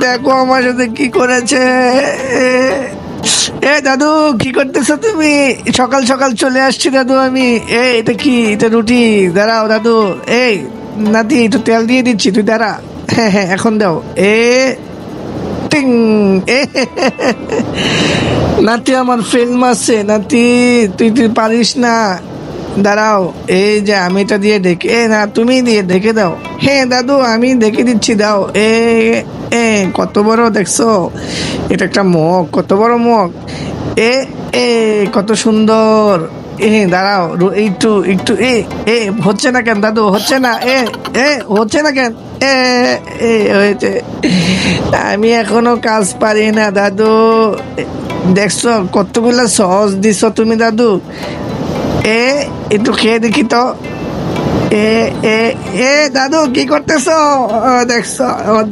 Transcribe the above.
দেখো আমার সাথে কি করেছে। এ দাদু, কি করতেছো তুমি? সকাল সকাল চলে আসছি দাদু আমি। এটা কি? এটা রুটি। দাঁড়াও দাদু। এই নাতি, একটু তেল দিয়ে দিচ্ছি, তুই দাঁড়া। হ্যাঁ হ্যাঁ, এখন দাও। টিং। এ নাতি, আমার ফ্রেন্ড মারছে। নাতি, তুই তুই পারিস না। দাঁড়াও, এই যে আমি এটা দিয়ে ঢেকে, না তুমি দিয়ে ঢেকে দাও। হ্যাঁ দাদু, আমি ঢেকে দিচ্ছি, দাও। এ কত বড় দেখছো? এটা একটা মগ, কত বড় মগ। এ এ কত সুন্দর। দাঁড়াও, একটু একটু। এ হচ্ছে না কেন দাদু? হচ্ছে না। হচ্ছে না কেন? এ হয়েছে। আমি এখনো কাজ পারি না দাদু। দেখছো কতগুলা সস দিছো তুমি দাদু। এ একটু খেয়ে দেখি তো। এ এ এ দাদু, কি করতেছো? দেখছো আমার